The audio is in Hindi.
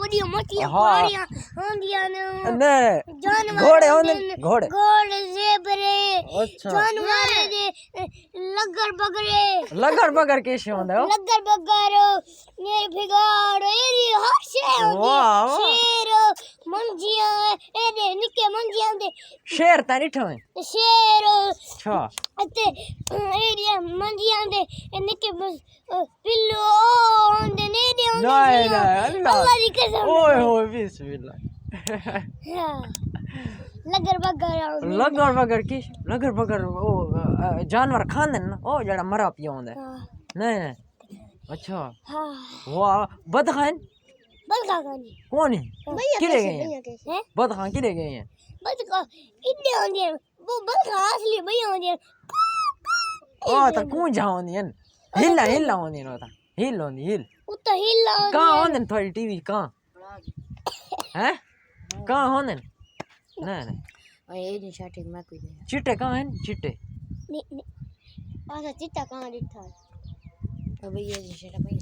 बड़ी मोटी हाँ। गाड़ियां होंदियां ने ने जानवर घोड़े होंदे होंदे ने, घोड़े घोड़े ज़ेबरे अच्छा जानवर दे लग्गर बगरे लगड़ बगड़ किश होंदा ओ लग्गर बग्गर ने भिगाड़ एदी हर शे होंदी वाह, वाह। शेर मंजियां एदे निक्के मंजियां दे शेर ता नहीं ठवे शेर अच्छा अते एरिया मंजियां दे निक्के पिल्लू होंदे ने एदे होंदे नहीं नहीं अल्लाह दी कसम ओए होए बिस्मिल्लाह लग्गर बग्गर होंदे लगड़ बगड़ किश लगड़ बगड़ ओ जानवर खांदे न ओ जेड़ा मरा पिया होंदा नहीं नहीं अच्छा हां वाह बदखान बलका गानी कौन है किरे गए हैं हैं बदखान किरे गए हैं बलका इन्ने होंदे वो बलका असली भई होंदे ओ ता कौन जाओंदी हैं हिल्ला हिल्ला होंदी न ता हिल होंदी हिल उता हिल्ला कहाँ होंदे न थोड़ी टीवी कहाँ हैं कहाँ होंदे न नहीं नहीं ए नी शाटिंग में कोई चिट्टे कहाँ हैं चिट्टे नी नी आसा चिट्टा कहां दिखता है अब ये जी शेटा भई